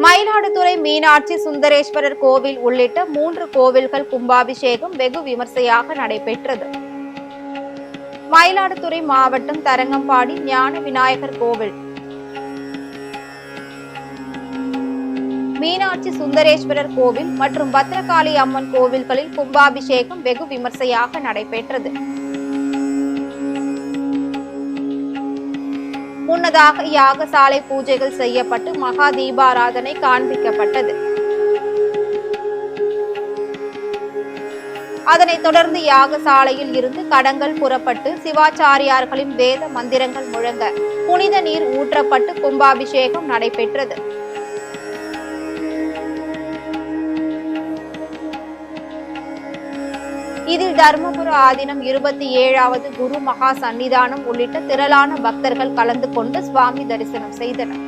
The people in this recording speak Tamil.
மயிலாடுதுறை மீனாட்சி சுந்தரேஸ்வரர் கோவில் உள்ளிட்ட 3 கோவில்கள் கும்பாபிஷேகம் வெகு விமர்சையாக நடைபெற்றது. மயிலாடுதுறை மாவட்டம் தரங்கம்பாடி ஞான விநாயகர் கோவில், மீனாட்சி சுந்தரேஸ்வரர் கோவில் மற்றும் பத்ரகாளி அம்மன் கோவில்களில் கும்பாபிஷேகம் வெகு விமர்சையாக நடைபெற்றது. முன்னதாக யாகசாலை பூஜைகள் செய்யப்பட்டு மகா தீபாராதனை காண்பிக்கப்பட்டது. அதனைத் தொடர்ந்து யாகசாலையில் இருந்து கடங்கள் புறப்பட்டு சிவாச்சாரியார்களின் வேத மந்திரங்கள் முழங்க புனித நீர் ஊற்றப்பட்டு கும்பாபிஷேகம் நடைபெற்றது. இதில் தர்மபுர ஆதீனம் 27வது குரு மகா சன்னிதானம் உள்ளிட்ட திரளான பக்தர்கள் கலந்து கொண்டு சுவாமி தரிசனம் செய்தனர்.